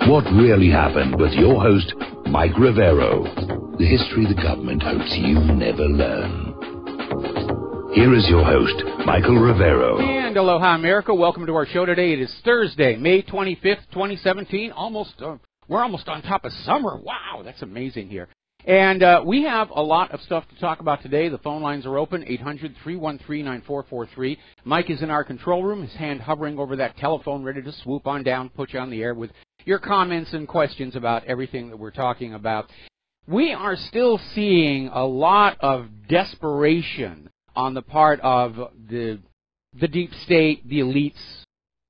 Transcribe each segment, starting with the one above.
What really happened with your host, Mike Rivero. The history the government hopes you never learn. Here is your host, Michael Rivero. And aloha, America. Welcome to our show today. It is Thursday, May 25th, 2017. We're almost on top of summer. Wow, that's amazing here. And we have a lot of stuff to talk about today. The phone lines are open, 800-313-9443. Mike is in our control room, his hand hovering over that telephone, ready to swoop on down, put you on the air with your comments and questions about everything that we're talking about. We are still seeing a lot of desperation on the part of the deep state, the elites,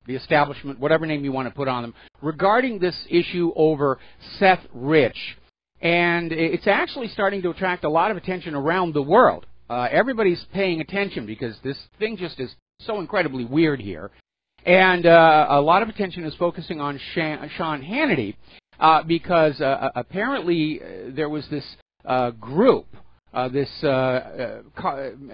the establishment, whatever name you want to put on them, regarding this issue over Seth Rich. And it's actually starting to attract a lot of attention around the world. Everybody's paying attention because this thing just is so incredibly weird here. And a lot of attention is focusing on Sean Hannity because apparently there was this group, this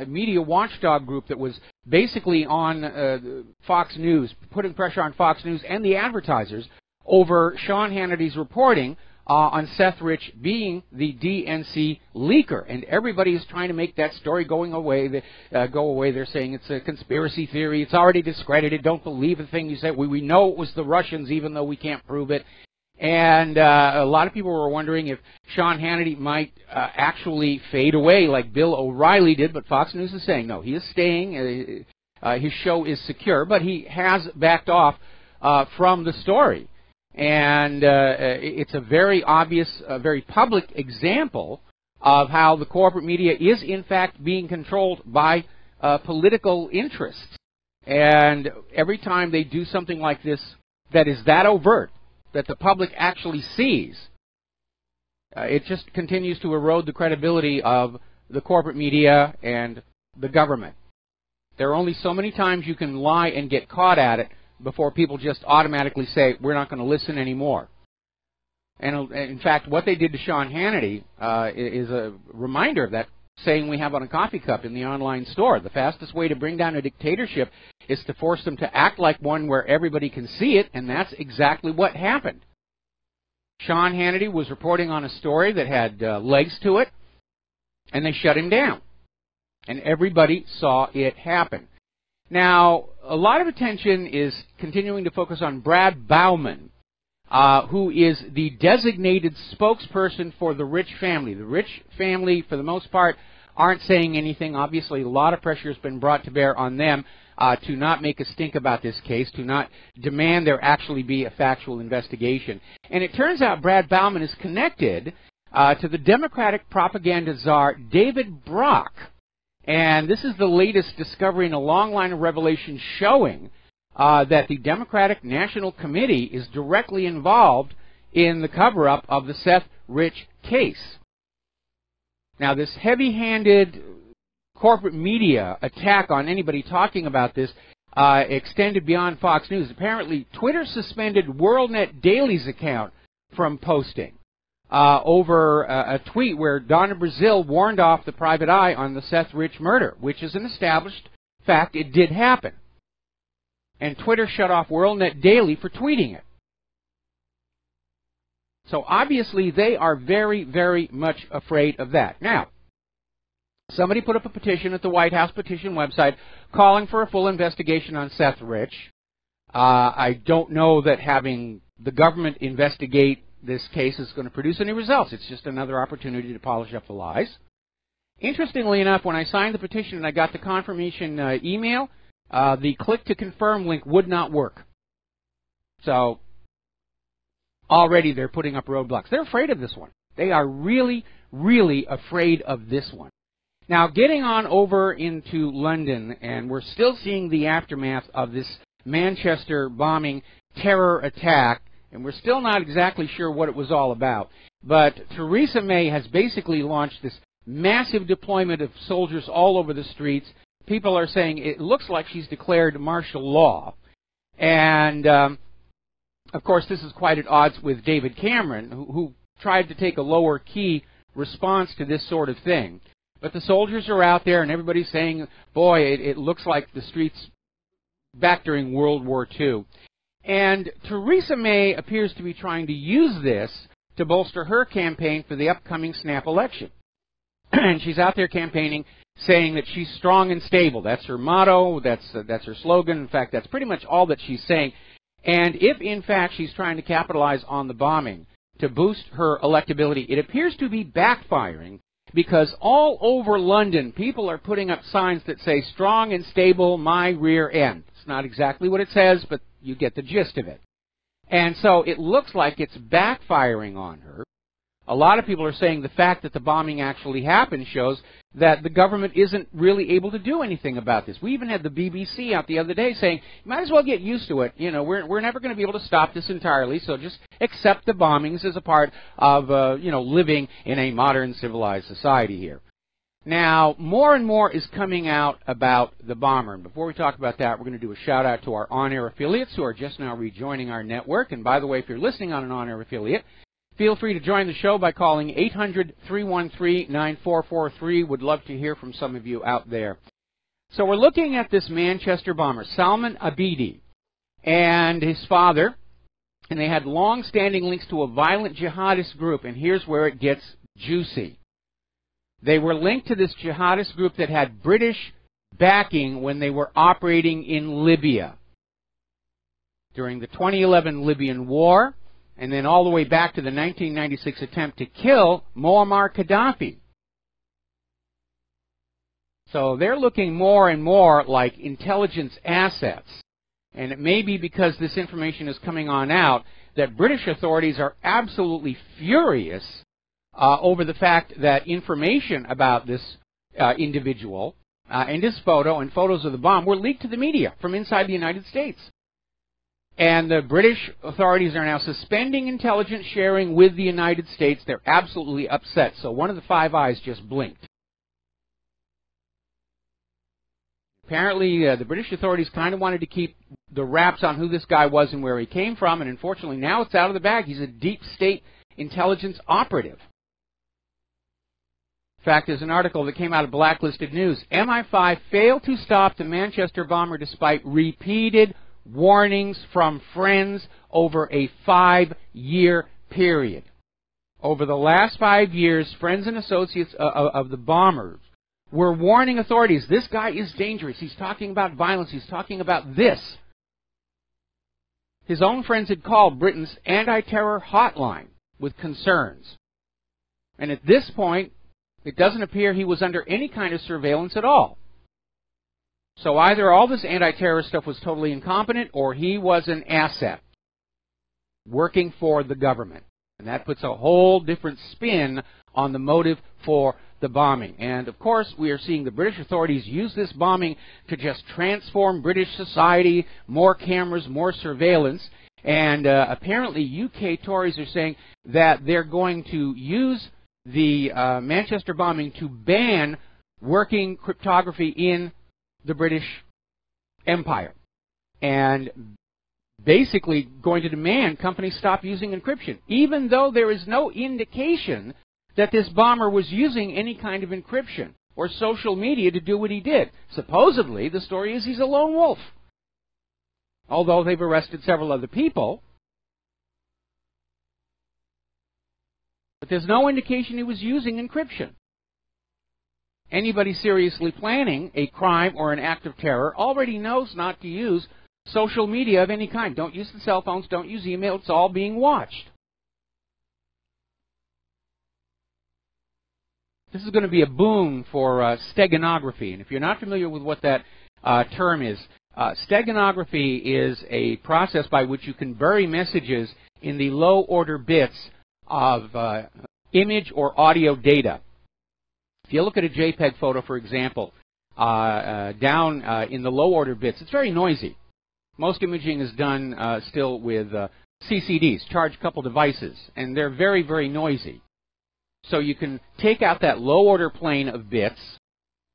media watchdog group that was basically on Fox News, putting pressure on Fox News and the advertisers over Sean Hannity's reporting on Seth Rich being the DNC leaker, and everybody is trying to make that story go away. They're saying it's a conspiracy theory. It's already discredited. Don't believe the thing you said. We know it was the Russians, even though we can't prove it. And a lot of people were wondering if Sean Hannity might actually fade away like Bill O'Reilly did, but Fox News is saying no, he is staying. His show is secure, but he has backed off from the story. And it's a very obvious, very public example of how the corporate media is, in fact, being controlled by political interests. And every time they do something like this that is that overt, that the public actually sees, it just continues to erode the credibility of the corporate media and the government. There are only so many times you can lie and get caught at it before people just automatically say, we're not going to listen anymore. And in fact, what they did to Sean Hannity is a reminder of that saying we have on a coffee cup in the online store. The fastest way to bring down a dictatorship is to force them to act like one where everybody can see it, and that's exactly what happened. Sean Hannity was reporting on a story that had legs to it, and they shut him down. And everybody saw it happen. Now, a lot of attention is continuing to focus on Brad Bauman, who is the designated spokesperson for the Rich family. The Rich family, for the most part, aren't saying anything. Obviously, a lot of pressure has been brought to bear on them to not make a stink about this case, to not demand there actually be a factual investigation. And it turns out Brad Bauman is connected to the Democratic propaganda czar David Brock. And this is the latest discovery in a long line of revelations showing that the Democratic National Committee is directly involved in the cover-up of the Seth Rich case. Now, this heavy-handed corporate media attack on anybody talking about this extended beyond Fox News. Apparently, Twitter suspended WorldNet Daily's account from posting over a tweet where Donna Brazile warned off the private eye on the Seth Rich murder, which is an established fact. It did happen. And Twitter shut off WorldNet Daily for tweeting it. So obviously they are very, very much afraid of that. Now, somebody put up a petition at the White House petition website calling for a full investigation on Seth Rich. I don't know that having the government investigate this case is going to produce any results. It's just another opportunity to polish up the lies. Interestingly enough, when I signed the petition and I got the confirmation email, the click to confirm link would not work. So already they're putting up roadblocks. They're afraid of this one. They are really, really afraid of this one. Now, getting on over into London, and we're still seeing the aftermath of this Manchester bombing terror attack, and we're still not exactly sure what it was all about. But Theresa May has basically launched this massive deployment of soldiers all over the streets. People are saying it looks like she's declared martial law. And, of course, this is quite at odds with David Cameron, who tried to take a lower-key response to this sort of thing. But the soldiers are out there, and everybody's saying, boy, it looks like the streets back during World War II. And Theresa May appears to be trying to use this to bolster her campaign for the upcoming snap election. And she's out there campaigning, saying that she's strong and stable. That's her motto. That's her slogan. In fact, that's pretty much all that she's saying. And if, in fact, she's trying to capitalize on the bombing to boost her electability, it appears to be backfiring, because all over London, people are putting up signs that say, "Strong and stable, my rear end." It's not exactly what it says, but you get the gist of it. And so it looks like it's backfiring on her. A lot of people are saying the fact that the bombing actually happened shows that the government isn't really able to do anything about this. We even had the BBC out the other day saying, you might as well get used to it. You know, we're never going to be able to stop this entirely, so just accept the bombings as a part of, living in a modern civilized society here. Now, more and more is coming out about the bomber. And before we talk about that, we're going to do a shout-out to our on-air affiliates who are just now rejoining our network. And by the way, if you're listening on an on-air affiliate, feel free to join the show by calling 800-313-9443. Would love to hear from some of you out there. So we're looking at this Manchester bomber, Salman Abedi, and his father, and they had long-standing links to a violent jihadist group, and here's where it gets juicy. They were linked to this jihadist group that had British backing when they were operating in Libya during the 2011 Libyan war, and then all the way back to the 1996 attempt to kill Muammar Gaddafi. So they're looking more and more like intelligence assets. And it may be because this information is coming on out that British authorities are absolutely furious over the fact that information about this individual and his photo and photos of the bomb were leaked to the media from inside the United States. And the British authorities are now suspending intelligence sharing with the United States. They're absolutely upset. So one of the Five Eyes just blinked. Apparently, the British authorities kind of wanted to keep the wraps on who this guy was and where he came from. And unfortunately, now it's out of the bag. He's a deep state intelligence operative. In fact, there's an article that came out of Blacklisted News. MI5 failed to stop the Manchester bomber despite repeated warnings from friends over a 5-year period. Over the last 5 years, friends and associates of the bombers were warning authorities, this guy is dangerous. He's talking about violence. He's talking about this. His own friends had called Britain's anti-terror hotline with concerns. And at this point, it doesn't appear he was under any kind of surveillance at all. So either all this anti-terror stuff was totally incompetent, or he was an asset working for the government. And that puts a whole different spin on the motive for the bombing. And, of course, we are seeing the British authorities use this bombing to just transform British society, more cameras, more surveillance. And apparently UK Tories are saying that they're going to use the Manchester bombing to ban working cryptography in the British Empire, and basically going to demand companies stop using encryption, even though there is no indication that this bomber was using any kind of encryption or social media to do what he did. Supposedly, the story is he's a lone wolf, although they've arrested several other people. But there's no indication he was using encryption. Anybody seriously planning a crime or an act of terror already knows not to use social media of any kind. Don't use the cell phones. Don't use email. It's all being watched. This is going to be a boon for steganography. And if you're not familiar with what that term is, steganography is a process by which you can bury messages in the low-order bits of image or audio data. If you look at a JPEG photo, for example, down in the low-order bits, it's very noisy. Most imaging is done still with CCDs, charge-coupled devices, and they're very, very noisy. So you can take out that low-order plane of bits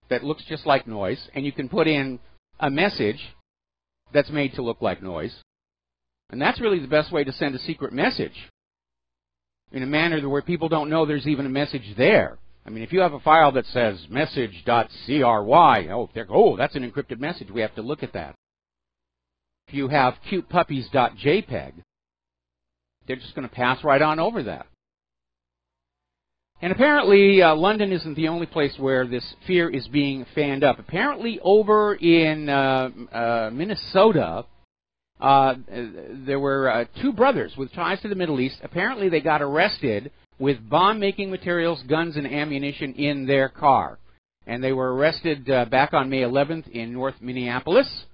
that looks just like noise, and you can put in a message that's made to look like noise. And that's really the best way to send a secret message in a manner where people don't know there's even a message there. I mean, if you have a file that says message.cry, oh, that's an encrypted message. We have to look at that. if you have cutepuppies.jpg, they're just going to pass right on over that. And apparently, London isn't the only place where this fear is being fanned up. Apparently, over in Minnesota, there were two brothers with ties to the Middle East. Apparently, they got arrested with bomb-making materials, guns, and ammunition in their car. And they were arrested back on May 11th in North Minneapolis.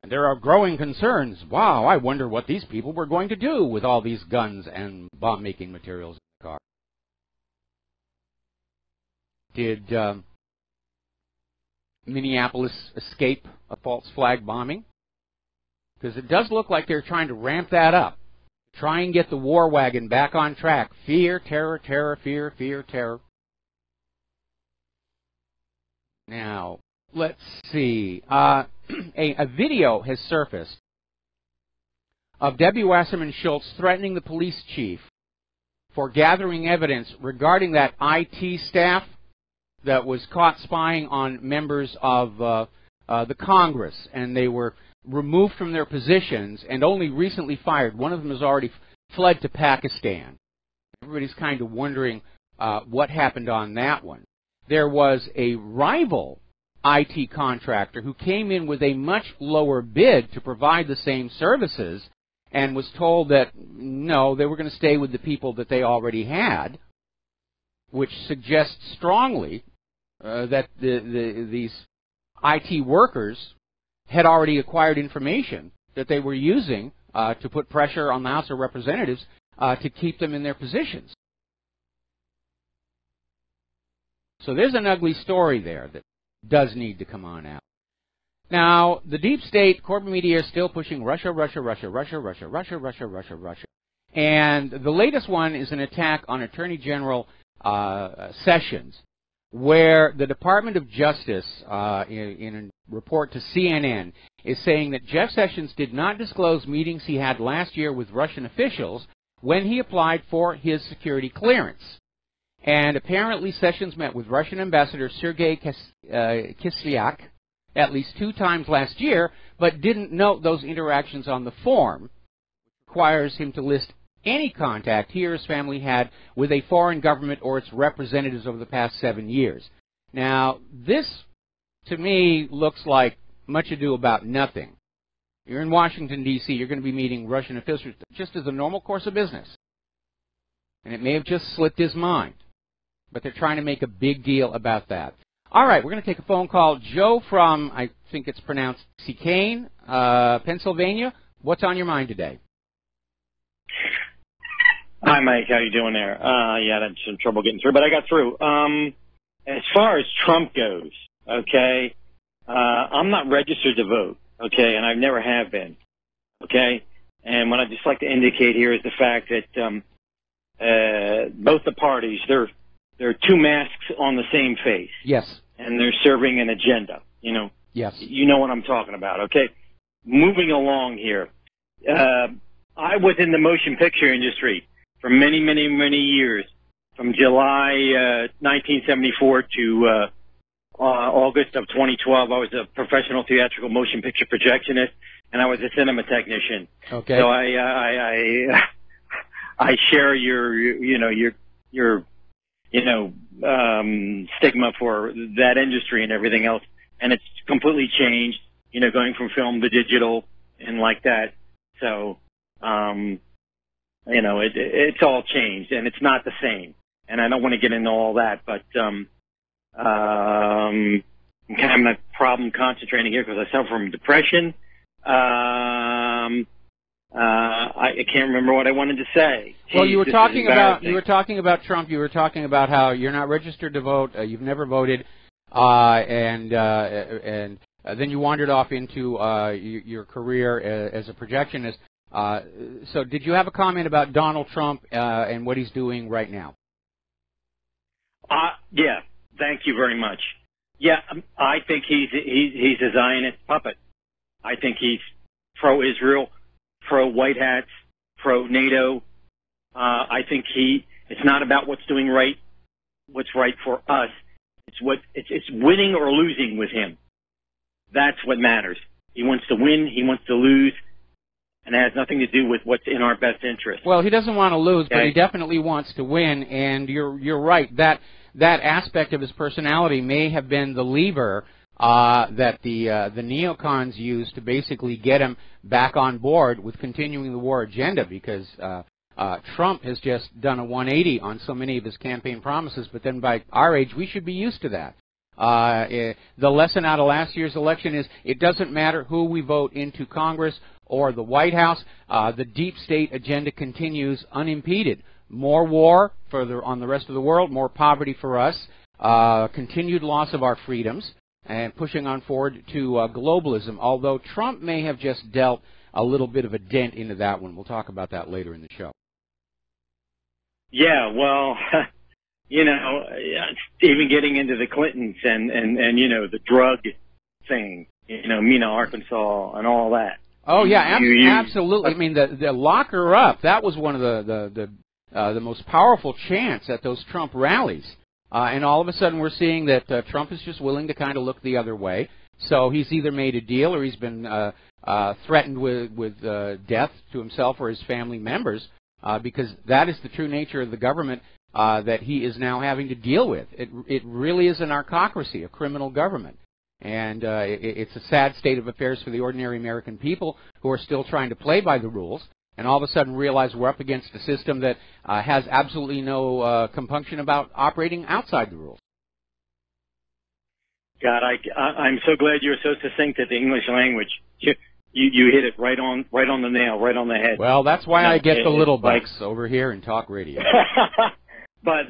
And there are growing concerns. Wow, I wonder what these people were going to do with all these guns and bomb-making materials in the car. Did Minneapolis escape a false flag bombing? Because it does look like they're trying to ramp that up. Try and get the war wagon back on track. Fear, terror, terror, fear, fear, terror. Now, let's see. A video has surfaced of Debbie Wasserman Schultz threatening the police chief for gathering evidence regarding that IT staff that was caught spying on members of the Congress, and they were removed from their positions and only recently fired. One of them has already fled to Pakistan. Everybody's kind of wondering what happened on that one. There was a rival IT contractor who came in with a much lower bid to provide the same services and was told that, no, they were going to stay with the people that they already had, which suggests strongly that these IT workers had already acquired information that they were using to put pressure on the House of Representatives to keep them in their positions. So there's an ugly story there that does need to come on out. Now, the deep state, corporate media is still pushing Russia, Russia, Russia, Russia, Russia, Russia, Russia, Russia, Russia. And the latest one is an attack on Attorney General Sessions, where the Department of Justice, in a report to CNN, is saying that Jeff Sessions did not disclose meetings he had last year with Russian officials when he applied for his security clearance. And apparently Sessions met with Russian Ambassador Sergei Kislyak at least 2 times last year, but didn't note those interactions on the form, which requires him to list any contact he or his family had with a foreign government or its representatives over the past 7 years. Now, this, to me, looks like much ado about nothing. You're in Washington, D.C., you're going to be meeting Russian officials just as a normal course of business. And it may have just slipped his mind. But they're trying to make a big deal about that. All right, we're going to take a phone call. Joe from, I think it's pronounced Chicane, Pennsylvania. What's on your mind today? Hi, Mike. How you doing there? Yeah, I had some trouble getting through, but I got through. As far as Trump goes, okay, I'm not registered to vote, okay, and I never have been, okay? And what I'd just like to indicate here is the fact that both the parties, they're 2 masks on the same face. Yes. And they're serving an agenda, you know. Yes. You know what I'm talking about, okay? Moving along here. I was in the motion picture industry for many, many, many years, from July 1974 to August of 2012. I was a professional theatrical motion picture projectionist, and I was a cinema technician. Okay. So I share your stigma for that industry and everything else, and it's completely changed, going from film to digital and like that. So, it's all changed, and it's not the same. And I don't want to get into all that, but I'm kind of having a problem concentrating here because I suffer from depression. I can't remember what I wanted to say. Well, you were talking about Trump. You were talking about how you're not registered to vote. You've never voted, and then you wandered off into your career as a projectionist. So, did you have a comment about Donald Trump and what he's doing right now? Yeah. Thank you very much. Yeah, I think he's a Zionist puppet. I think he's pro-Israel, pro-White Hats, pro-NATO. I think it's not about what's right for us. It's winning or losing with him. That's what matters. He wants to win. He wants to lose. And it has nothing to do with what's in our best interest. Well, he doesn't want to lose, okay? but he definitely wants to win. And you're right. That aspect of his personality may have been the lever that the neocons used to basically get him back on board with continuing the war agenda, because Trump has just done a 180 on so many of his campaign promises. But then by our age, we should be used to that. The lesson out of last year's election is it doesn't matter who we vote into Congress or the White House. The deep state agenda continues unimpeded. More war on the rest of the world, more poverty for us, continued loss of our freedoms, and pushing on forward to globalism, although Trump may have just dealt a little bit of a dent into that one. We'll talk about that later in the show. Yeah, well, you know, even getting into the Clintons and you know, the drug thing, you know, Mena, Arkansas, and all that. Oh, yeah, absolutely. I mean, the lock her up, that was one of the most powerful chants at those Trump rallies. And all of a sudden we're seeing that Trump is just willing to kind of look the other way. So he's either made a deal or he's been threatened with death to himself or his family members, because that is the true nature of the government that he is now having to deal with. It really is an aristocracy, a criminal government. And it's a sad state of affairs for the ordinary American people who are still trying to play by the rules, and all of a sudden realize we're up against a system that has absolutely no compunction about operating outside the rules. God, I'm so glad you're so succinct at the English language. You hit it right on the nail, right on the head. Well, that's why I get the little bucks over here in talk radio. but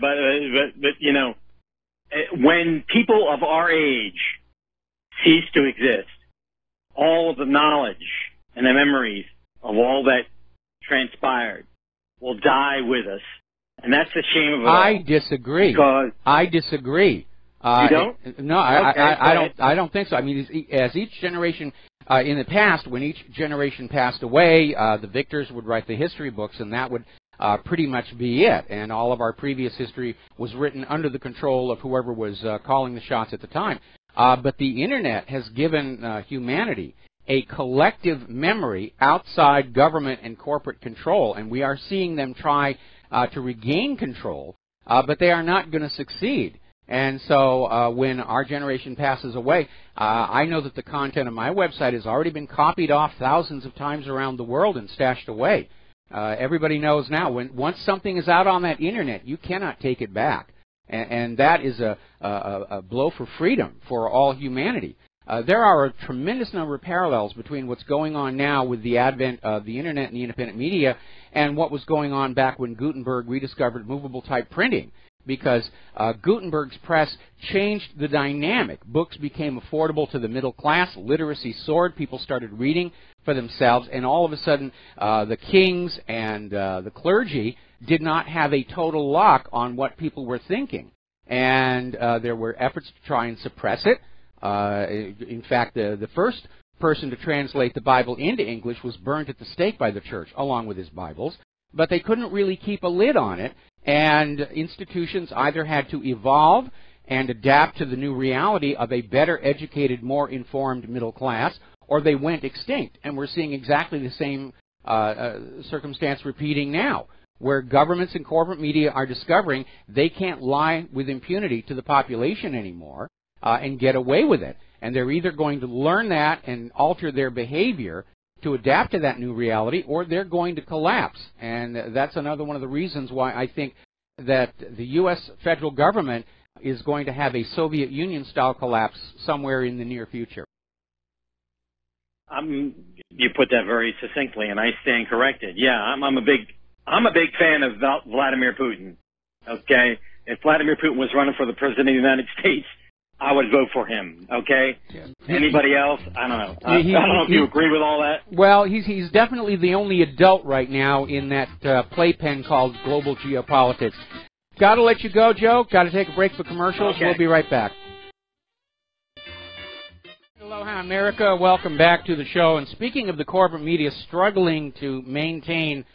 you know, when people of our age cease to exist, all of the knowledge and the memories of all that transpired will die with us, and that's the shame of it all. I disagree. I disagree. You don't? No, I don't think so. I mean, as each generation in the past, when each generation passed away, the victors would write the history books, and that would pretty much be it. And all of our previous history was written under the control of whoever was calling the shots at the time. But the Internet has given humanity a collective memory outside government and corporate control, and we are seeing them try to regain control, but they are not going to succeed. And so when our generation passes away, I know that the content of my website has already been copied off thousands of times around the world and stashed away. Everybody knows now, once something is out on that Internet, you cannot take it back. And that is a blow for freedom for all humanity. There are a tremendous number of parallels between what's going on now with the advent of the Internet and the independent media and what was going on back when Gutenberg rediscovered movable type printing. Because Gutenberg's press changed the dynamic. Books became affordable to the middle class. Literacy soared. People started reading for themselves. And all of a sudden, the kings and the clergy did not have a total lock on what people were thinking. And there were efforts to try and suppress it. In fact, the first person to translate the Bible into English was burned at the stake by the church, along with his Bibles. But they couldn't really keep a lid on it. And institutions either had to evolve and adapt to the new reality of a better educated, more informed middle class, or they went extinct. And we're seeing exactly the same circumstance repeating now, where governments and corporate media are discovering they can't lie with impunity to the population anymore and get away with it. And they're either going to learn that and alter their behavior to adapt to that new reality, or they're going to collapse. And that's another one of the reasons why I think that the U.S. federal government is going to have a Soviet Union-style collapse somewhere in the near future. You put that very succinctly, and I stand corrected. Yeah, I'm a big fan of Vladimir Putin. Okay, if Vladimir Putin was running for the president of the United States, I would vote for him, okay? Yeah. Anybody else? I don't know. I don't know if you agree with all that. Well, he's definitely the only adult right now in that playpen called global geopolitics. Got to let you go, Joe. Got to take a break for commercials. Okay. We'll be right back. Aloha, America. Welcome back to the show. And speaking of the corporate media struggling to maintain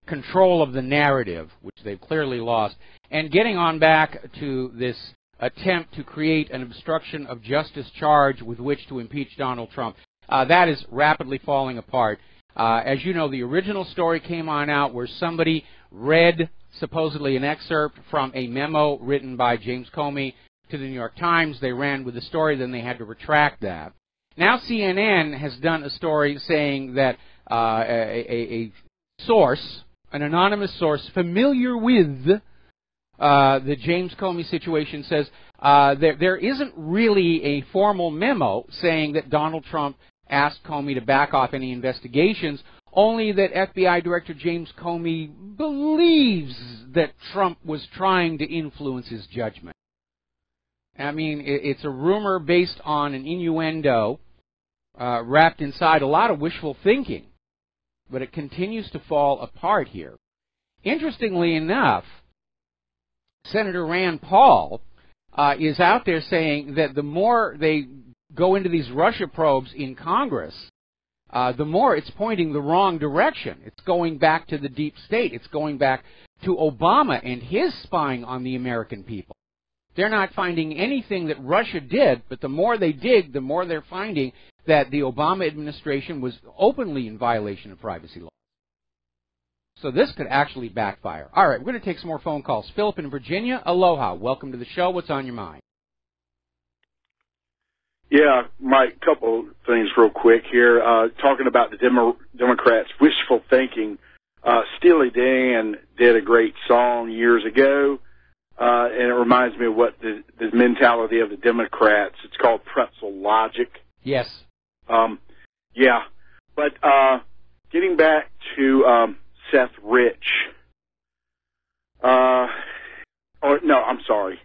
control of the narrative, which they've clearly lost, and getting on back to this attempt to create an obstruction of justice charge with which to impeach Donald Trump. that is rapidly falling apart. As you know, the original story came on out where somebody read supposedly an excerpt from a memo written by James Comey to the New York Times. They ran with the story, then they had to retract that. Now CNN has done a story saying that a source, an anonymous source familiar with the James Comey situation, says there isn't really a formal memo saying that Donald Trump asked Comey to back off any investigations, only that FBI Director James Comey believes that Trump was trying to influence his judgment. I mean, it's a rumor based on an innuendo wrapped inside a lot of wishful thinking, but it continues to fall apart here. Interestingly enough, Senator Rand Paul is out there saying that the more they go into these Russia probes in Congress, the more it's pointing the wrong direction. It's going back to the deep state. It's going back to Obama and his spying on the American people. They're not finding anything that Russia did, but the more they dig, the more they're finding that the Obama administration was openly in violation of privacy law. So this could actually backfire. All right, we're going to take some more phone calls. Philip in Virginia, aloha. Welcome to the show. What's on your mind? Yeah, Mike, a couple things real quick here. Talking about the Democrats' wishful thinking, Steely Dan did a great song years ago, and it reminds me of what the mentality of the Democrats. It's called pretzel logic. Yes. Yeah. But getting back to Seth Rich. I'm sorry.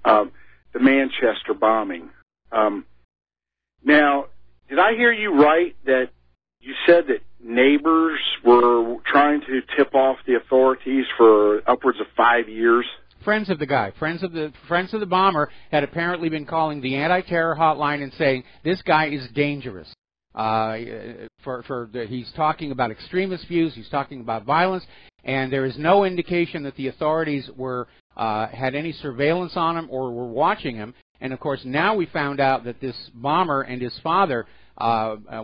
The Manchester bombing. Now, did I hear you right that you said that neighbors were trying to tip off the authorities for upwards of 5 years? Friends of the guy, friends of the bomber had apparently been calling the anti-terror hotline and saying this guy is dangerous. He's talking about extremist views, he's talking about violence, and there is no indication that the authorities had any surveillance on him or were watching him. And of course, now we found out that this bomber and his father,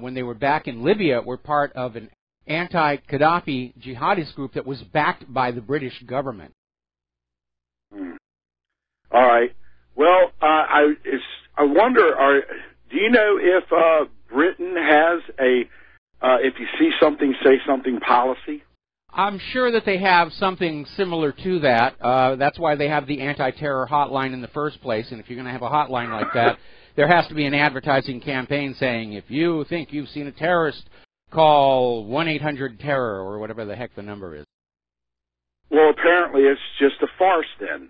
when they were back in Libya, were part of an anti-Gaddafi jihadist group that was backed by the British government. All right. Well, I wonder, do you know if Britain has a if you see something, say something policy? I'm sure that they have something similar to that. That's why they have the anti-terror hotline in the first place. And if you're going to have a hotline like that, there has to be an advertising campaign saying, if you think you've seen a terrorist, call 1-800-TERROR or whatever the heck the number is. Well, apparently it's just a farce then.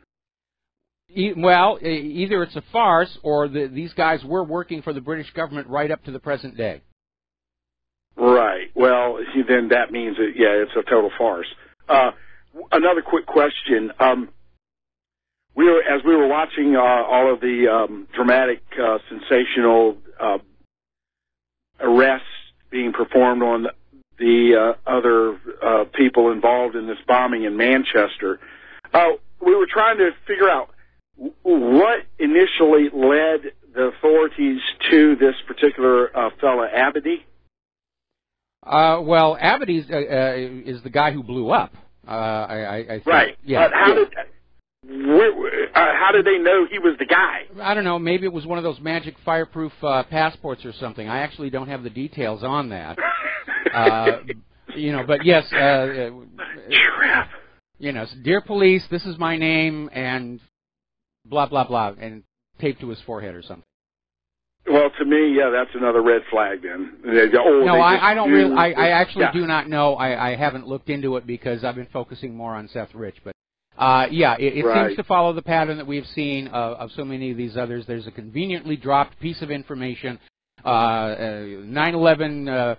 Either it's a farce or these guys were working for the British government right up to the present day. Right. Well, then that means that, yeah, it's a total farce. Another quick question. As we were watching all of the dramatic, sensational arrests being performed on the other people involved in this bombing in Manchester, we were trying to figure out what initially led the authorities to this particular fella, Abedi. Abedi is the guy who blew up. I think. Right. Yeah. How did they know he was the guy? I don't know. Maybe it was one of those magic fireproof passports or something. I actually don't have the details on that. But yes. Crap. Dear police, this is my name, and blah, blah, blah, and taped to his forehead or something. Well, to me, yeah, that's another red flag then. I don't really. I actually do not know. I haven't looked into it because I've been focusing more on Seth Rich. But it right. seems to follow the pattern that we've seen of so many of these others. There's a conveniently dropped piece of information. 9/11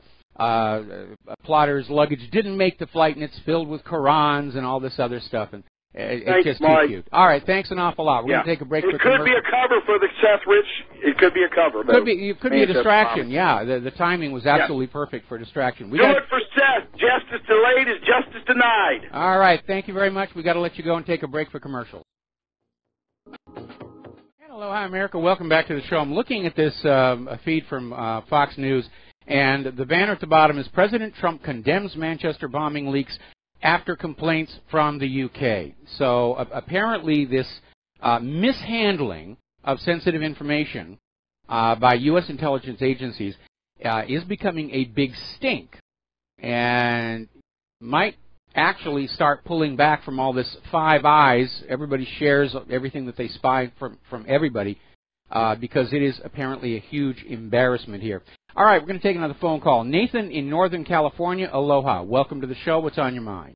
plotters' luggage didn't make the flight, and it's filled with Qurans and all this other stuff. And it's just too cute. All right, thanks an awful lot. We're going to take a break. It could be a cover for the Seth Rich. It could be a cover. It could be a distraction. Yeah, the timing was absolutely perfect for distraction. Do it for Seth. Justice delayed is justice denied. All right, thank you very much. We got to let you go and take a break for commercials. Aloha, America. Welcome back to the show. I'm looking at this feed from Fox News, and the banner at the bottom is President Trump condemns Manchester bombing leaks after complaints from the UK. So apparently this mishandling of sensitive information by U.S. intelligence agencies is becoming a big stink, and might actually start pulling back from all this Five Eyes. Everybody shares everything that they spy from everybody because it is apparently a huge embarrassment here. All right, we're going to take another phone call. Nathan in Northern California, aloha. Welcome to the show. What's on your mind?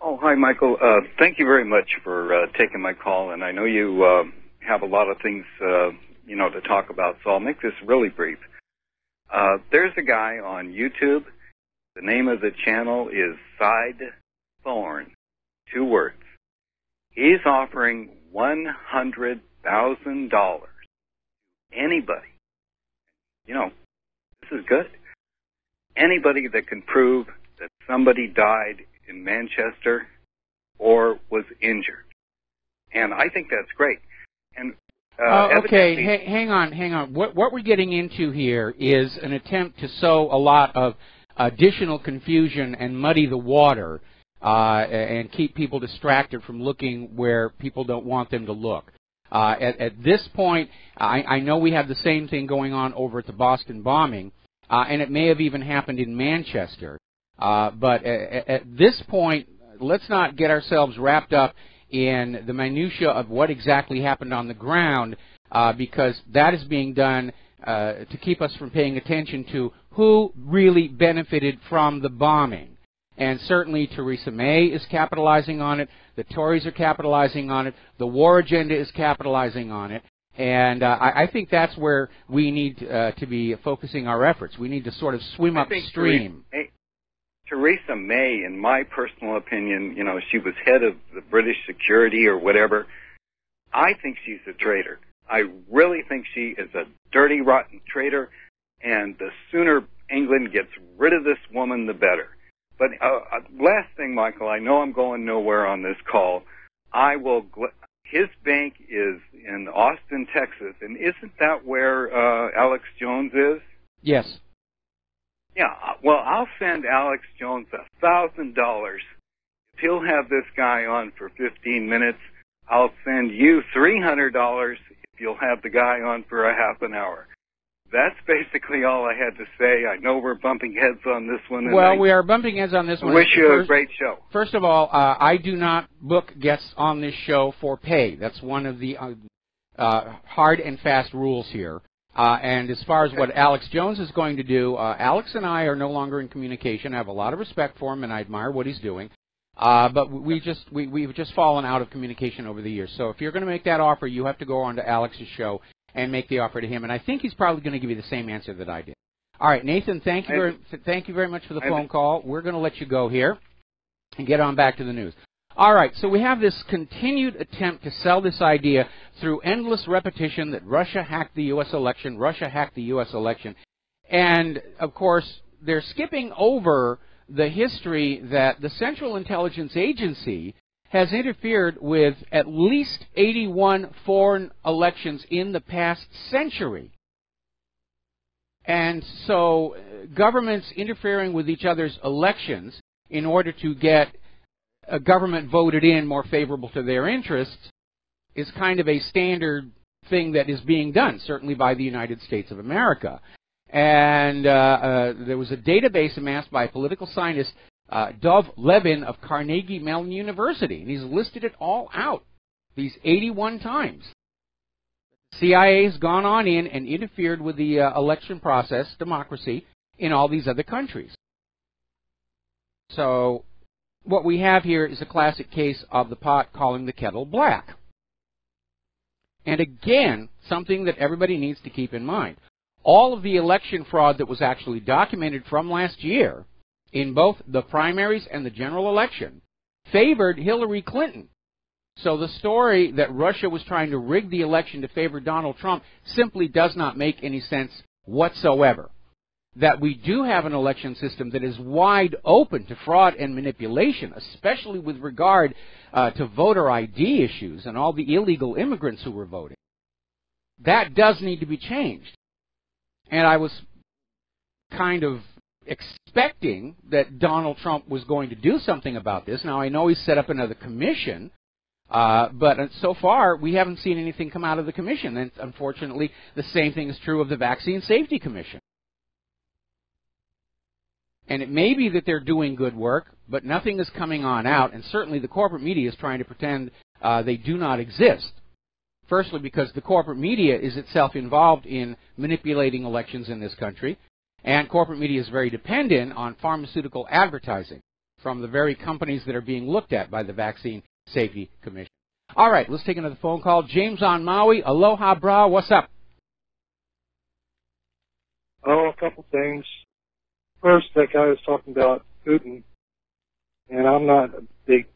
Oh, hi, Michael. Thank you very much for taking my call, and I know you have a lot of things, to talk about, so I'll make this really brief. There's a guy on YouTube. The name of the channel is Side Thorn, 2 words. He's offering $100,000 to anybody. This is good. Anybody that can prove that somebody died in Manchester or was injured. And I think that's great. And okay, hang on. What we're getting into here is an attempt to sow a lot of additional confusion and muddy the water and keep people distracted from looking where people don't want them to look. At this point, I know we have the same thing going on over at the Boston bombing, and it may have even happened in Manchester. But at this point, let's not get ourselves wrapped up in the minutia of what exactly happened on the ground, because that is being done to keep us from paying attention to who really benefited from the bombing. And certainly Theresa May is capitalizing on it. The Tories are capitalizing on it. The war agenda is capitalizing on it. And I think that's where we need to be focusing our efforts. We need to sort of swim upstream. Theresa May, in my personal opinion, she was head of the British security or whatever. I think she's a traitor. I really think she is a dirty, rotten traitor, and the sooner England gets rid of this woman, the better. But last thing, Michael, I know I'm going nowhere on this call. His bank is in Austin, Texas, and isn't that where Alex Jones is? Yes. Yeah, well, I'll send Alex Jones $1,000. If he'll have this guy on for 15 minutes, I'll send you $300 if you'll have the guy on for a half an hour. That's basically all I had to say. I know we're bumping heads on this one. Well, we are bumping heads on this one. Wish you a great show. First of all, I do not book guests on this show for pay. That's one of the hard and fast rules here. And as far as what Alex Jones is going to do, Alex and I are no longer in communication. I have a lot of respect for him, and I admire what he's doing. But we've just fallen out of communication over the years. So if you're going to make that offer, you have to go on to Alex's show and make the offer to him. And I think he's probably going to give you the same answer that I did. All right, Nathan, thank you very much for the phone call. We're going to let you go here and get on back to the news. All right, so we have this continued attempt to sell this idea through endless repetition that Russia hacked the U.S. election, Russia hacked the U.S. election. And, of course, they're skipping over the history that the Central Intelligence Agency has interfered with at least 81 foreign elections in the past century. And so governments interfering with each other's elections in order to get a government voted in more favorable to their interests is kind of a standard thing that is being done, certainly by the United States of America. And there was a database amassed by political scientist Dov Levin of Carnegie Mellon University, and he's listed it all out, these 81 times. CIA has gone on in and interfered with the election process, democracy, in all these other countries. So what we have here is a classic case of the pot calling the kettle black. And again, something that everybody needs to keep in mind. All of the election fraud that was actually documented from last year in both the primaries and the general election favored Hillary Clinton. So the story that Russia was trying to rig the election to favor Donald Trump simply does not make any sense whatsoever. that we do have an election system that is wide open to fraud and manipulation, especially with regard to voter ID issues and all the illegal immigrants who were voting. That does need to be changed. And I was kind of expecting that Donald Trump was going to do something about this. Now, I know he's set up another commission, but so far we haven't seen anything come out of the commission. And unfortunately, the same thing is true of the Vaccine Safety Commission. And it may be that they're doing good work, but nothing is coming on out, and certainly the corporate media is trying to pretend they do not exist. Firstly, because the corporate media is itself involved in manipulating elections in this country, and corporate media is very dependent on pharmaceutical advertising from the very companies that are being looked at by the Vaccine Safety Commission. All right, let's take another phone call. James on Maui. Aloha, brah. What's up? Oh, a couple things. First, that guy was talking about Putin, and I'm not a big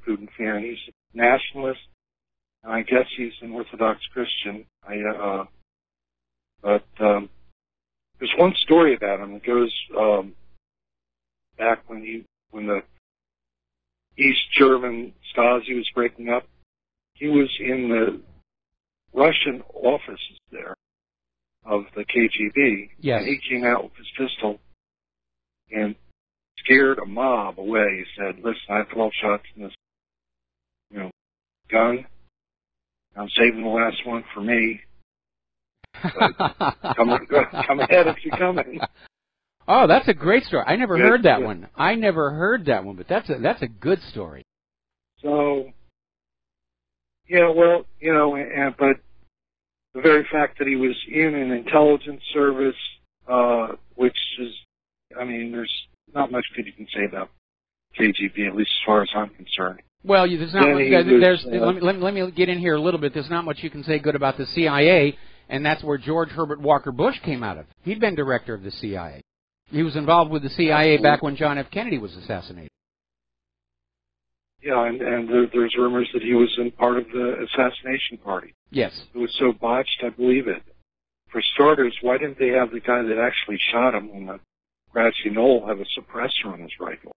Putin fan. He's a nationalist, and I guess he's an Orthodox Christian. But there's one story about him. It goes back when the East German Stasi was breaking up. He was in the Russian offices there of the KGB. Yes. And he came out with his pistol and scared a mob away. He said, "Listen, I have 12 shots in this, gun. I'm saving the last one for me. But come ahead if you're coming." Oh, that's a great story. I never heard that one. I never heard that one, but that's a good story. So, yeah, well, but the very fact that he was in an intelligence service, which is, there's not much good you can say about KGB, at least as far as I'm concerned. Well, let me get in here a little bit. There's not much you can say good about the CIA, and that's where George Herbert Walker Bush came out of. He'd been director of the CIA. He was involved with the CIA back when John F. Kennedy was assassinated. Yeah, and there's rumors that he was in part of the assassination party. Yes. It was so botched, I believe it. For starters, why didn't they have the guy that actually shot him on the grassy knoll have a suppressor on his rifle?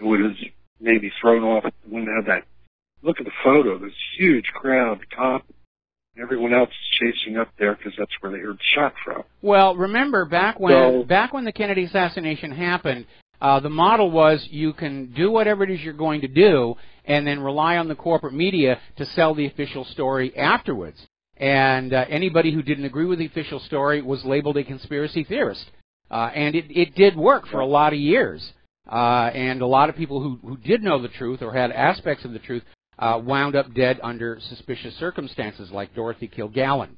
It would have maybe thrown off when they had that. Look at the photo. This huge crowd, the cop, everyone else is chasing up there because that's where they heard the shot from. Well, remember back when the Kennedy assassination happened, the model was you can do whatever it is you're going to do and then rely on the corporate media to sell the official story afterwards. And anybody who didn't agree with the official story was labeled a conspiracy theorist. And it did work for a lot of years. And a lot of people who did know the truth or had aspects of the truth wound up dead under suspicious circumstances, like Dorothy Kilgallen.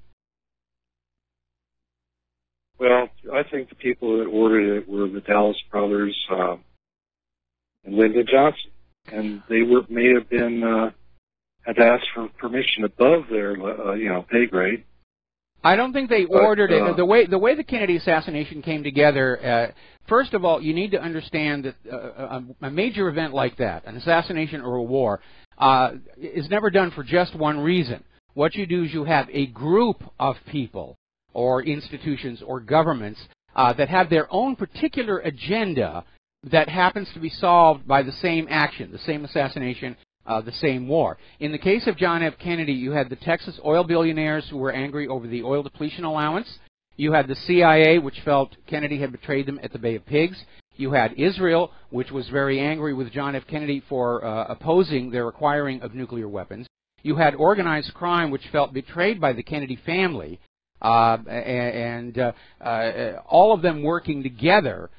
Well, I think the people that ordered it were the Dallas brothers and Lyndon Johnson, and they may have been had asked for permission above their pay grade. I don't think they ordered it. The way the Kennedy assassination came together, first of all, you need to understand that a major event like that, an assassination or a war, is never done for just one reason. What you do is you have a group of people or institutions or governments that have their own particular agenda that happens to be solved by the same action, the same assassination, the same war. In the case of John F. Kennedy, you had the Texas oil billionaires who were angry over the oil depletion allowance. You had the CIA, which felt Kennedy had betrayed them at the Bay of Pigs. You had Israel, which was very angry with John F. Kennedy for opposing their acquiring of nuclear weapons. You had organized crime, which felt betrayed by the Kennedy family. And all of them working together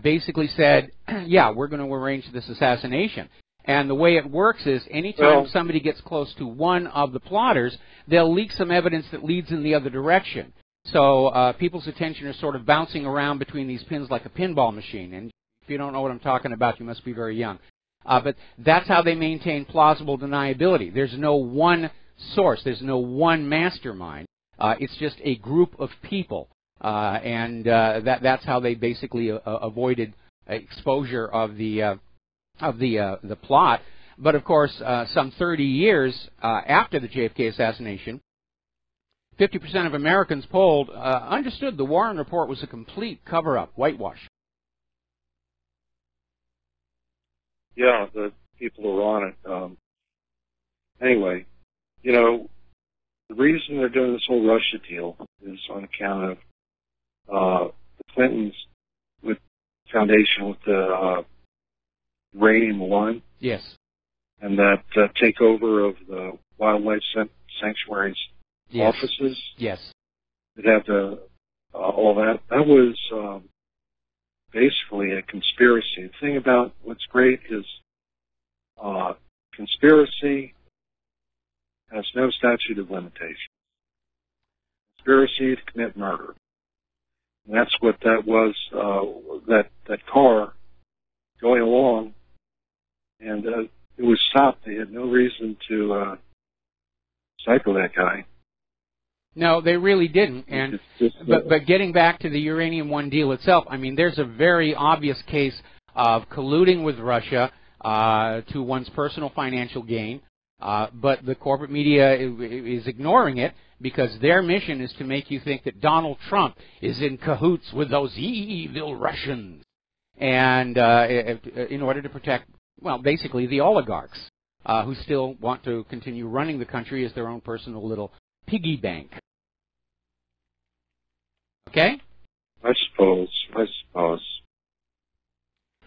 basically said, yeah, we're going to arrange this assassination. And the way it works is anytime somebody gets close to one of the plotters, they'll leak some evidence that leads in the other direction. So people's attention is sort of bouncing around between these pins like a pinball machine. And if you don't know what I'm talking about, you must be very young. But that's how they maintain plausible deniability. There's no one source. There's no one mastermind. It's just a group of people. And that's how they basically avoided exposure of the plot. But of course, some 30 years after the JFK assassination, 50% of Americans polled understood the Warren report was a complete cover-up, whitewash. Yeah, the people who are on it. Anyway, you know, the reason they're doing this whole Russia deal is on account of the Clintons with foundation with the Uranium One. Yes. And that takeover of the wildlife sanctuaries Yes. offices. Yes. That had all that. That was basically a conspiracy. The thing about what's great is conspiracy has no statute of limitations. Conspiracy to commit murder. And that's what that was, that car going along, and it was stopped. They had no reason to cycle that guy. No, they really didn't. And but getting back to the Uranium One deal itself, I mean, there's a very obvious case of colluding with Russia to one's personal financial gain. But the corporate media is ignoring it because their mission is to make you think that Donald Trump is in cahoots with those evil Russians, and in order to protect, well, basically the oligarchs who still want to continue running the country as their own personal little piggy bank. Okay? I suppose.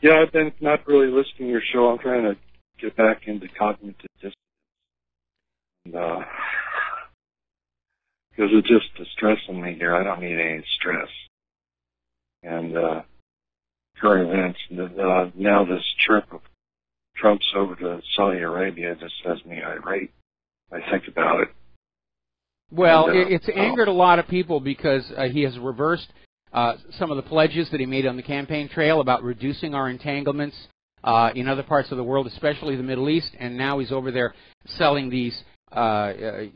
Yeah, I've been not really listening to your show. I'm trying to get back into cognitive dissonance. Because it's just distressing me here. I don't need any stress. And current events, now this trip of Trump's over to Saudi Arabia just has me irate. I think about it. Well, it's angered a lot of people because he has reversed some of the pledges that he made on the campaign trail about reducing our entanglements in other parts of the world, especially the Middle East, and now he's over there selling these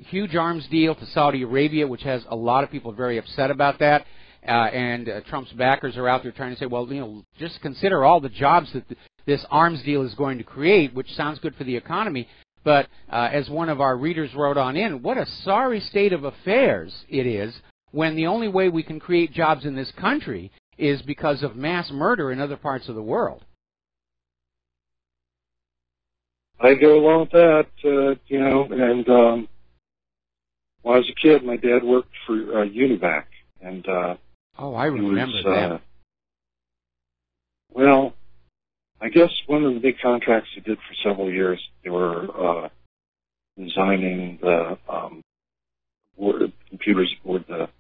huge arms deal to Saudi Arabia, which has a lot of people very upset about that. And Trump's backers are out there trying to say, well, you know, just consider all the jobs that this arms deal is going to create, which sounds good for the economy. But as one of our readers wrote on in, what a sorry state of affairs it is when the only way we can create jobs in this country is because of mass murder in other parts of the world. I go along with that, you know, and when I was a kid, my dad worked for Univac, and oh, I remember that. Well, I guess one of the big contracts he did for several years, they were designing the computers aboard the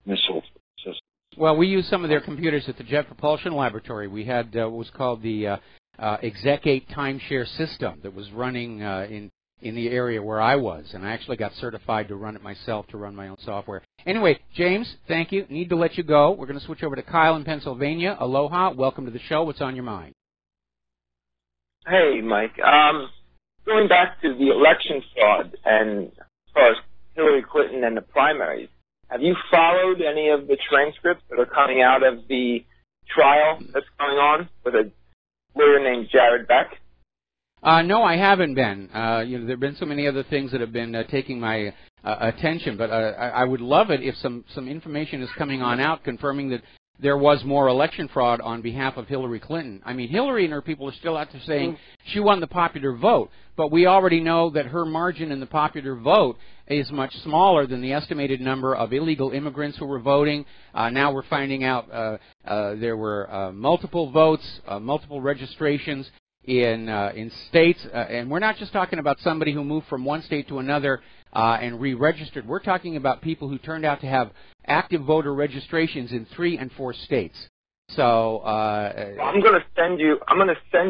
missile system. Well, we used some of their computers at the Jet Propulsion Laboratory. We had what was called the Exec-8 timeshare system that was running in the area where I was, and I actually got certified to run it myself, to run my own software. Anyway, James, thank you. Need to let you go. We're going to switch over to Kyle in Pennsylvania. Aloha. Welcome to the show. What's on your mind? Hey, Mike. Going back to the election fraud and as far as Hillary Clinton and the primaries, have you followed any of the transcripts that are coming out of the trial that's going on with a lawyer named Jared Beck? No, I haven't been. You know, there have been so many other things that have been taking my attention, but I would love it if some information is coming on out confirming that there was more election fraud on behalf of Hillary Clinton. I mean, Hillary and her people are still out there saying she won the popular vote, but we already know that her margin in the popular vote is much smaller than the estimated number of illegal immigrants who were voting. Now we're finding out there were multiple votes, multiple registrations in states, and we're not just talking about somebody who moved from one state to another and re-registered. We're talking about people who turned out to have active voter registrations in 3 and 4 states. So I'm going to send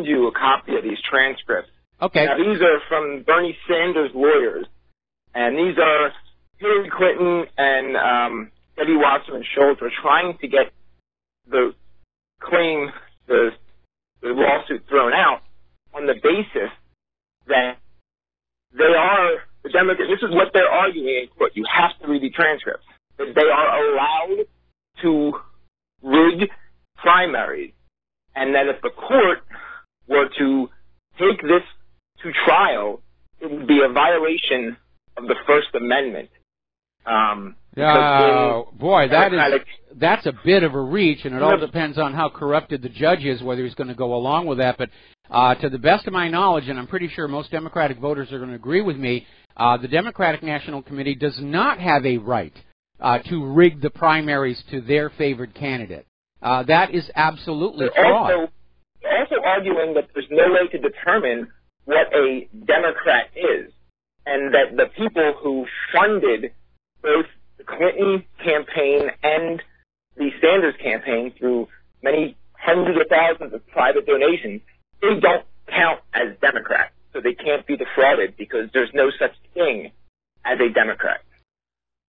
you a copy of these transcripts. Okay. Now, these are from Bernie Sanders' lawyers, and these are Hillary Clinton and Debbie Wasserman Schultz are trying to get the lawsuit thrown out on the basis that they are the Democrats. This is what they're arguing in court. You have to read the transcripts. That they are allowed to rig primaries, and that if the court were to take this to trial, it would be a violation of the First Amendment. Boy, that's a bit of a reach, and it all depends on how corrupted the judge is, whether he's going to go along with that. But to the best of my knowledge, and I'm pretty sure most Democratic voters are going to agree with me, the Democratic National Committee does not have a right to rig the primaries to their favored candidate. That is absolutely fraud. They're also arguing that there's no way to determine what a Democrat is, and that the people who funded both the Clinton campaign and the Sanders campaign through many hundreds of thousands of private donations, they don't count as Democrats, so they can't be defrauded because there's no such thing as a Democrat.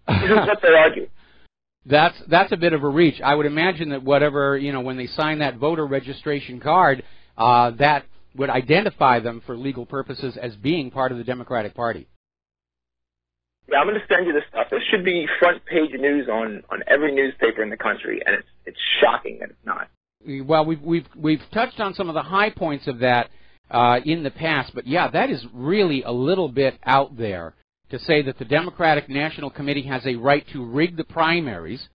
This is what they argue. That's a bit of a reach. I would imagine that whatever, when they sign that voter registration card, that would identify them for legal purposes as being part of the Democratic Party. Yeah, I'm going to send you this stuff. This should be front page news on every newspaper in the country, and it's shocking that it's not. Well, we've touched on some of the high points of that in the past, but yeah, that is really a little bit out there to say that the Democratic National Committee has a right to rig the primaries.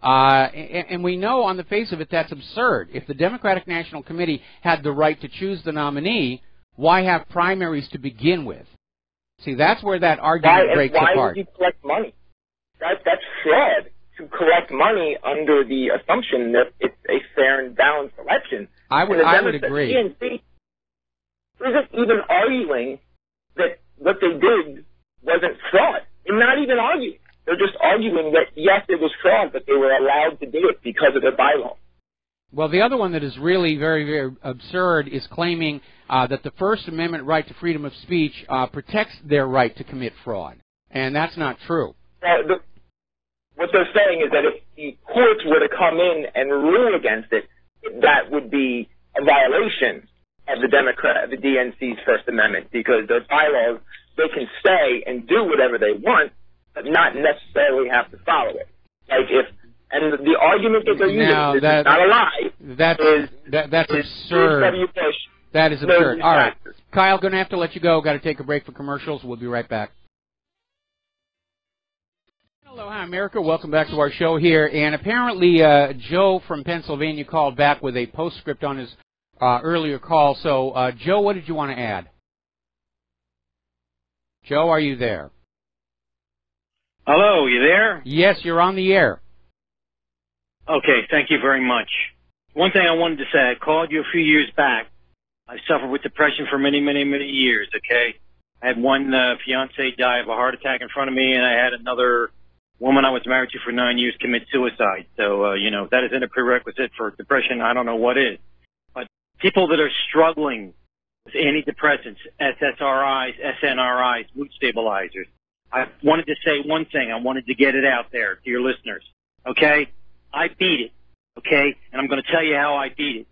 And we know on the face of it that's absurd. If the Democratic National Committee had the right to choose the nominee, why have primaries to begin with? See, that's where that argument breaks apart. Why would you collect money? That's fraud, to collect money under the assumption that it's a fair and balanced election. I would agree. The DNC isn't even arguing that what they did wasn't fraud. They're not even arguing. They're just arguing that, yes, it was fraud, but they were allowed to do it because of their bylaw. Well, the other one that is really very, very absurd is claiming that the First Amendment right to freedom of speech protects their right to commit fraud. And that's not true. What they're saying is that if the courts were to come in and rule against it, that would be a violation of the DNC's First Amendment, because their bylaws, they can say and do whatever they want, but not necessarily have to follow it. And the argument that they're using is not a lie. That's absurd. That is absurd. All right, Kyle, going to have to let you go. Got to take a break for commercials. We'll be right back. Hello, hi, America. Welcome back to our show here. And apparently Joe from Pennsylvania called back with a postscript on his earlier call. So, Joe, what did you want to add? Joe, are you there? Hello, you there? Yes, you're on the air. Okay, thank you very much. One thing I wanted to say, I called you a few years back. I suffered with depression for many, many, many years, okay? I had one fiancé die of a heart attack in front of me, and I had another woman I was married to for 9 years commit suicide. So, that isn't a prerequisite for depression. I don't know what is. But people that are struggling with antidepressants, SSRIs, SNRIs, mood stabilizers, I wanted to say one thing. I wanted to get it out there to your listeners, okay? I beat it, okay? And I'm going to tell you how I beat it.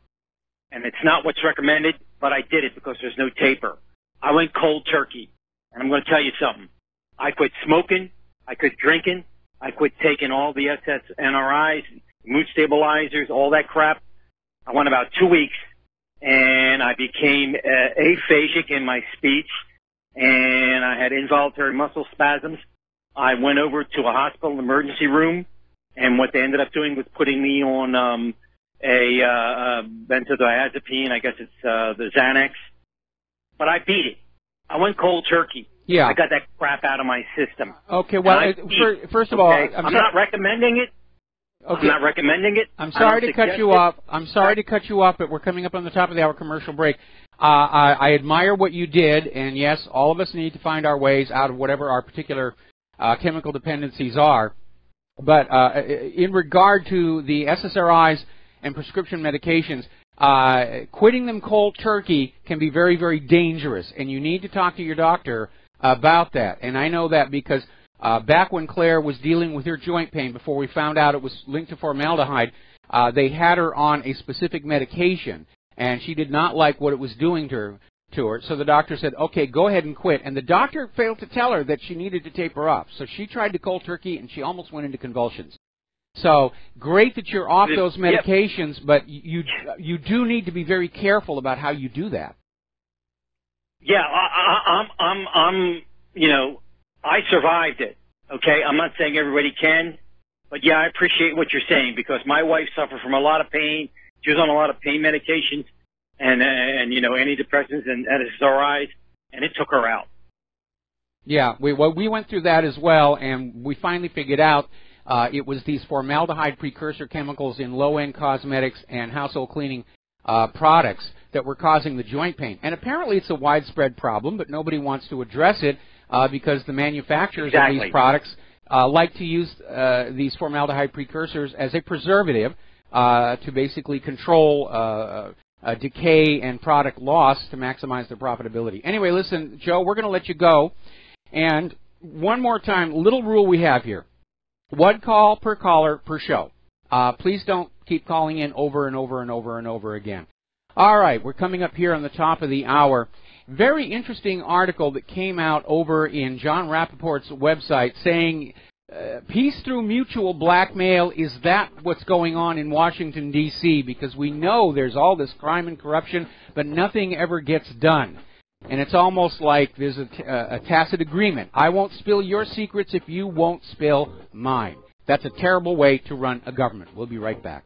And it's not what's recommended, but I did it because there's no taper. I went cold turkey. And I'm going to tell you something. I quit smoking. I quit drinking. I quit taking all the SSNRIs, mood stabilizers, all that crap. I went about 2 weeks, and I became aphasic in my speech, and I had involuntary muscle spasms. I went over to a hospital emergency room, and what they ended up doing was putting me on a benzodiazepine. I guess it's the Xanax. But I beat it. I went cold turkey. Yeah. I got that crap out of my system. Okay, well, first of all, I'm not recommending it. Okay. I'm not recommending it. I'm sorry to cut you off. I'm sorry to cut you off, but we're coming up on the top of the hour commercial break. I admire what you did, and yes, all of us need to find our ways out of whatever our particular chemical dependencies are. But in regard to the SSRIs and prescription medications, quitting them cold turkey can be very, very dangerous, and you need to talk to your doctor about that. And I know that because back when Claire was dealing with her joint pain, before we found out it was linked to formaldehyde, they had her on a specific medication, and she did not like what it was doing to her. So the doctor said, okay, go ahead and quit. And the doctor failed to tell her that she needed to taper off. So she tried to cold turkey, and she almost went into convulsions. So great that you're off those medications, but you do need to be very careful about how you do that. Yeah, I survived it. Okay, I'm not saying everybody can, but yeah, I appreciate what you're saying because my wife suffered from a lot of pain. She was on a lot of pain medications and you know, antidepressants and SSRIs, and it took her out. Yeah, we went through that as well, and we finally figured out it was these formaldehyde precursor chemicals in low-end cosmetics and household cleaning products that were causing the joint pain. And apparently it's a widespread problem, but nobody wants to address it because the manufacturers of these products like to use these formaldehyde precursors as a preservative to basically control decay and product loss to maximize their profitability. Anyway, listen, Joe, we're going to let you go. And one more time, little rule we have here. One call per caller per show. Please don't keep calling in over and over and over and over again. All right, we're coming up here on the top of the hour. Very interesting article that came out over in John Rappaport's website saying, peace through mutual blackmail, is that what's going on in Washington, D.C.? Because we know there's all this crime and corruption, but nothing ever gets done. And it's almost like there's a tacit agreement. I won't spill your secrets if you won't spill mine. That's a terrible way to run a government. We'll be right back.